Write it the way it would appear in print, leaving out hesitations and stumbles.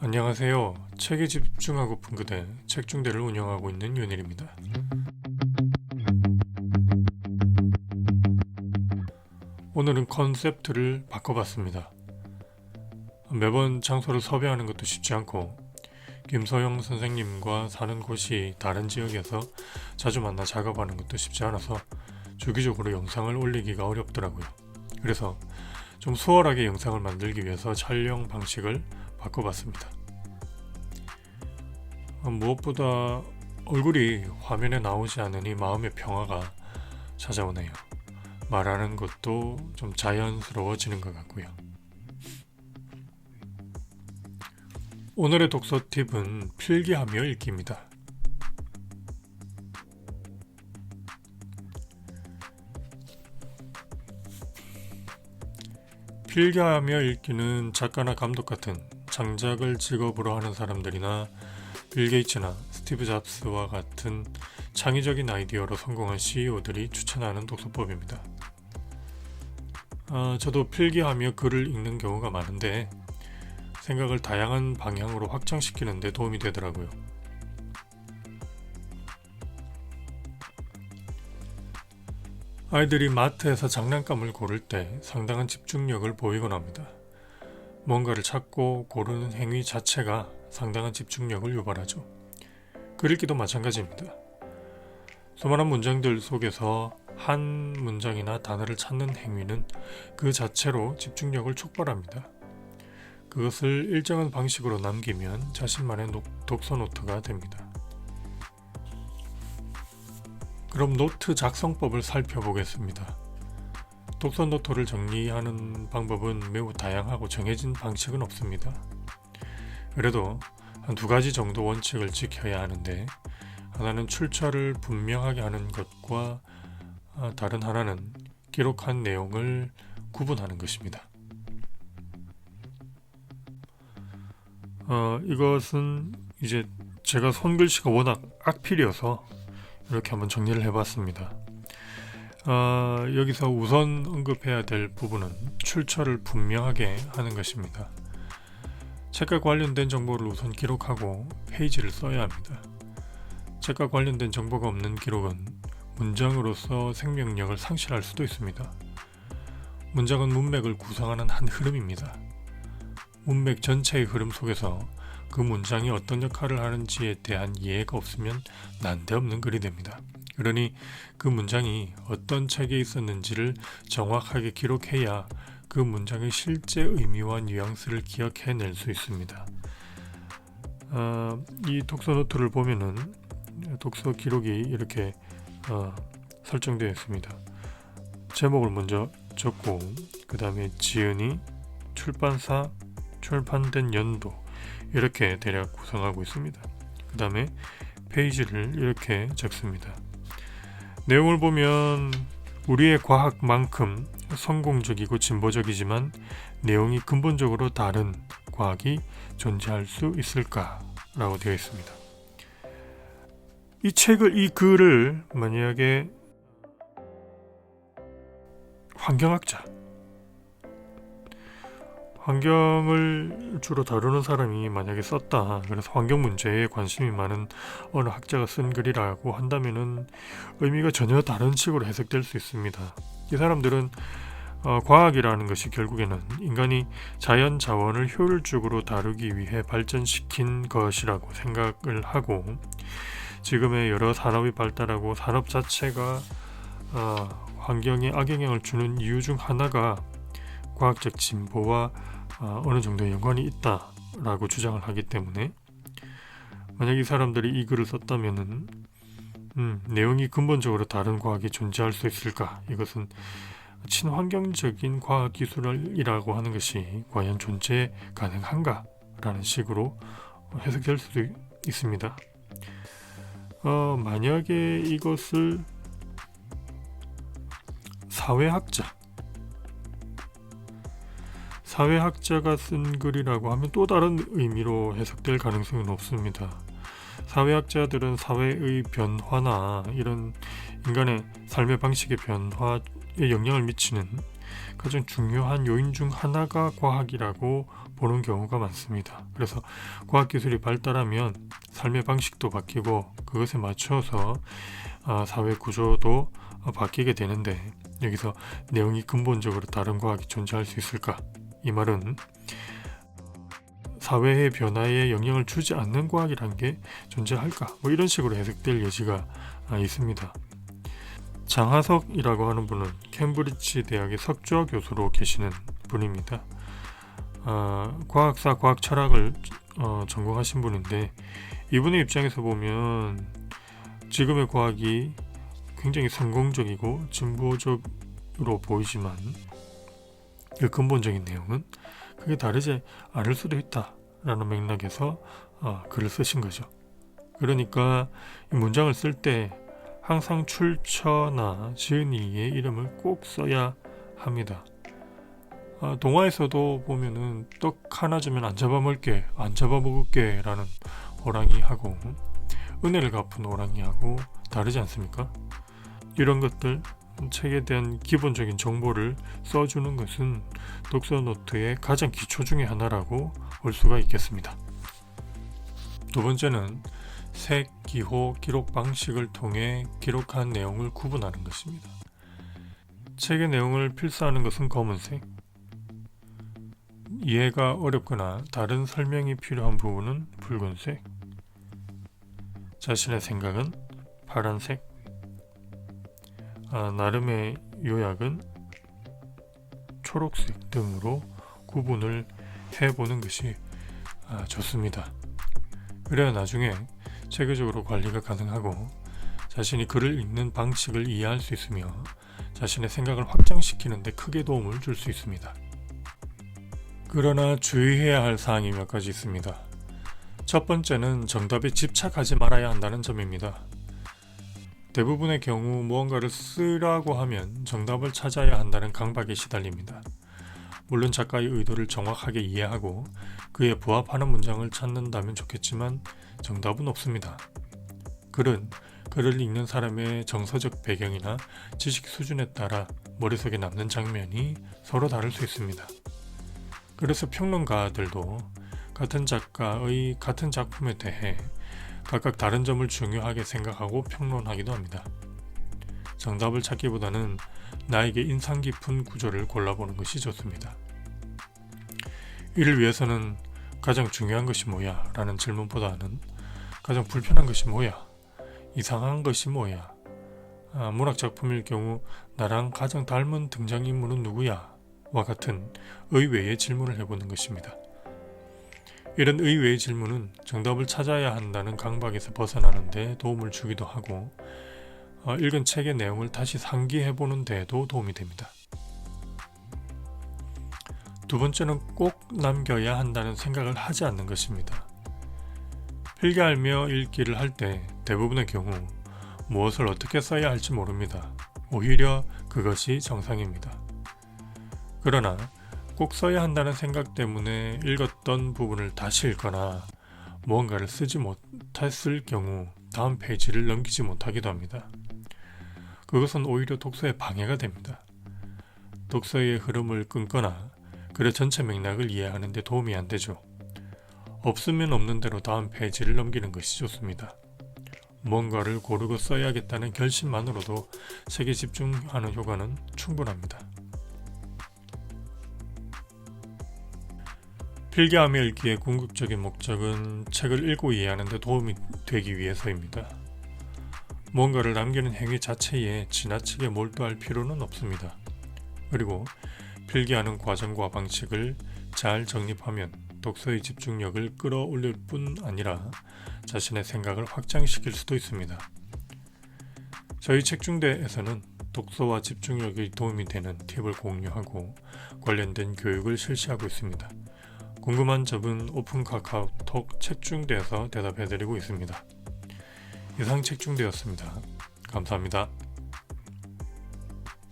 안녕하세요. 책에 집중하고픈 그대 책중대를 운영하고 있는 윤일입니다. 오늘은 컨셉트를 바꿔봤습니다. 매번 장소를 섭외하는 것도 쉽지 않고 김소영 선생님과 사는 곳이 다른 지역에서 자주 만나 작업하는 것도 쉽지 않아서 주기적으로 영상을 올리기가 어렵더라고요. 그래서 좀 수월하게 영상을 만들기 위해서 촬영 방식을 바꿔봤습니다. 무엇보다 얼굴이 화면에 나오지 않으니 마음의 평화가 찾아오네요. 말하는 것도 좀 자연스러워지는 것 같고요. 오늘의 독서 팁은 필기하며 읽기입니다. 필기하며 읽기는 작가나 감독 같은 창작을 직업으로 하는 사람들이나 빌 게이츠나 스티브 잡스와 같은 창의적인 아이디어로 성공한 CEO들이 추천하는 독서법입니다. 저도 필기하며 글을 읽는 경우가 많은데 생각을 다양한 방향으로 확장시키는 데 도움이 되더라고요. 아이들이 마트에서 장난감을 고를 때 상당한 집중력을 보이곤 합니다. 뭔가를 찾고 고르는 행위 자체가 상당한 집중력을 유발하죠. 글 읽기도 마찬가지입니다. 수많은 문장들 속에서 한 문장이나 단어를 찾는 행위는 그 자체로 집중력을 촉발합니다. 그것을 일정한 방식으로 남기면 자신만의 독서 노트가 됩니다. 그럼 노트 작성법을 살펴보겠습니다. 독서 노트를 정리하는 방법은 매우 다양하고 정해진 방식은 없습니다. 그래도 한 두 가지 정도 원칙을 지켜야 하는데, 하나는 출처를 분명하게 하는 것과 다른 하나는 기록한 내용을 구분하는 것입니다. 이것은 이제 제가 손글씨가 워낙 악필이어서 이렇게 한번 정리를 해봤습니다. 여기서 우선 언급해야 될 부분은 출처를 분명하게 하는 것입니다. 책과 관련된 정보를 우선 기록하고 페이지를 써야 합니다. 책과 관련된 정보가 없는 기록은 문장으로서 생명력을 상실할 수도 있습니다. 문장은 문맥을 구성하는 한 흐름입니다. 문맥 전체의 흐름 속에서 그 문장이 어떤 역할을 하는지에 대한 이해가 없으면 난데없는 글이 됩니다. 그러니 그 문장이 어떤 책에 있었는지를 정확하게 기록해야 그 문장의 실제 의미와 뉘앙스를 기억해낼 수 있습니다. 이 독서 노트를 보면은 독서 기록이 이렇게 설정되어 있습니다. 제목을 먼저 적고 그 다음에 지은이, 출판사, 출판된 연도 이렇게 대략 구성하고 있습니다. 그 다음에 페이지를 이렇게 적습니다. 내용을 보면 우리의 과학만큼 성공적이고 진보적이지만 내용이 근본적으로 다른 과학이 존재할 수 있을까라고 되어 있습니다. 이 글을 만약에 환경을 주로 다루는 사람이 만약에 썼다. 그래서 환경 문제에 관심이 많은 어느 학자가 쓴 글이라고 한다면은 의미가 전혀 다른 식으로 해석될 수 있습니다. 이 사람들은 과학이라는 것이 결국에는 인간이 자연 자원을 효율적으로 다루기 위해 발전시킨 것이라고 생각을 하고, 지금의 여러 산업이 발달하고 산업 자체가 환경에 악영향을 주는 이유 중 하나가 과학적 진보와 어느 정도 연관이 있다라고 주장을 하기 때문에, 만약 이 사람들이 이 글을 썼다면은 내용이 근본적으로 다른 과학이 존재할 수 있을까? 이것은 친환경적인 과학기술이라고 하는 것이 과연 존재 가능한가? 라는 식으로 해석될 수도 있습니다. 만약에 이것을 사회학자가 쓴 글이라고 하면 또 다른 의미로 해석될 가능성은 없습니다. 사회학자들은 사회의 변화나 이런 인간의 삶의 방식의 변화에 영향을 미치는 가장 중요한 요인 중 하나가 과학이라고 보는 경우가 많습니다. 그래서 과학기술이 발달하면 삶의 방식도 바뀌고 그것에 맞춰서 사회 구조도 바뀌게 되는데, 여기서 내용이 근본적으로 다른 과학이 존재할 수 있을까? 이 말은 사회의 변화에 영향을 주지 않는 과학이란 게 존재할까? 이런 식으로 해석될 여지가 있습니다. 장하석이라고 하는 분은 캠브리지 대학의 석좌 교수로 계시는 분입니다. 과학사, 과학철학을 전공하신 분인데, 이분의 입장에서 보면 지금의 과학이 굉장히 성공적이고 진보적으로 보이지만 그 근본적인 내용은 크게 다르지 않을 수도 있다라는 맥락에서 글을 쓰신 거죠. 그러니까 이 문장을 쓸 때 항상 출처나 지은이의 이름을 꼭 써야 합니다. 동화에서도 보면은 떡 하나 주면 안 잡아먹을게, 안 잡아먹을게 라는 호랑이하고 은혜를 갚은 호랑이하고 다르지 않습니까? 이런 것들, 책에 대한 기본적인 정보를 써주는 것은 독서 노트의 가장 기초 중에 하나라고 볼 수가 있겠습니다. 두 번째는 색, 기호, 기록 방식을 통해 기록한 내용을 구분하는 것입니다. 책의 내용을 필사하는 것은 검은색, 이해가 어렵거나 다른 설명이 필요한 부분은 붉은색, 자신의 생각은 파란색, 나름의 요약은 초록색 등으로 구분을 해보는 것이 좋습니다. 그래야 나중에 체계적으로 관리가 가능하고 자신이 글을 읽는 방식을 이해할 수 있으며 자신의 생각을 확장시키는 데 크게 도움을 줄 수 있습니다. 그러나 주의해야 할 사항이 몇 가지 있습니다. 첫 번째는 정답에 집착하지 말아야 한다는 점입니다. 대부분의 경우 무언가를 쓰라고 하면 정답을 찾아야 한다는 강박에 시달립니다. 물론 작가의 의도를 정확하게 이해하고 그에 부합하는 문장을 찾는다면 좋겠지만 정답은 없습니다. 글은 글을 읽는 사람의 정서적 배경이나 지식 수준에 따라 머릿속에 남는 장면이 서로 다를 수 있습니다. 그래서 평론가들도 같은 작가의 같은 작품에 대해 각각 다른 점을 중요하게 생각하고 평론하기도 합니다. 정답을 찾기보다는 나에게 인상 깊은 구조를 골라보는 것이 좋습니다. 이를 위해서는 가장 중요한 것이 뭐야? 라는 질문보다는 가장 불편한 것이 뭐야? 이상한 것이 뭐야? 문학작품일 경우 나랑 가장 닮은 등장인물은 누구야? 와 같은 의외의 질문을 해보는 것입니다. 이런 의외의 질문은 정답을 찾아야 한다는 강박에서 벗어나는 데 도움을 주기도 하고 읽은 책의 내용을 다시 상기해보는 데에도 도움이 됩니다. 두 번째는 꼭 남겨야 한다는 생각을 하지 않는 것입니다. 필기하며 읽기를 할 때 대부분의 경우 무엇을 어떻게 써야 할지 모릅니다. 오히려 그것이 정상입니다. 그러나 꼭 써야 한다는 생각 때문에 읽었던 부분을 다시 읽거나 무언가를 쓰지 못했을 경우 다음 페이지를 넘기지 못하기도 합니다. 그것은 오히려 독서에 방해가 됩니다. 독서의 흐름을 끊거나 글의 전체 맥락을 이해하는 데 도움이 안 되죠. 없으면 없는 대로 다음 페이지를 넘기는 것이 좋습니다. 뭔가를 고르고 써야겠다는 결심만으로도 책에 집중하는 효과는 충분합니다. 필기하며 읽기의 궁극적인 목적은 책을 읽고 이해하는 데 도움이 되기 위해서입니다. 뭔가를 남기는 행위 자체에 지나치게 몰두할 필요는 없습니다. 그리고 필기하는 과정과 방식을 잘 정립하면 독서의 집중력을 끌어올릴 뿐 아니라 자신의 생각을 확장시킬 수도 있습니다. 저희 책중대에서는 독서와 집중력에 도움이 되는 팁을 공유하고 관련된 교육을 실시하고 있습니다. 궁금한 점은 오픈 카카오톡 책중대에서 대답해드리고 있습니다. 이상 책중대였습니다. 감사합니다.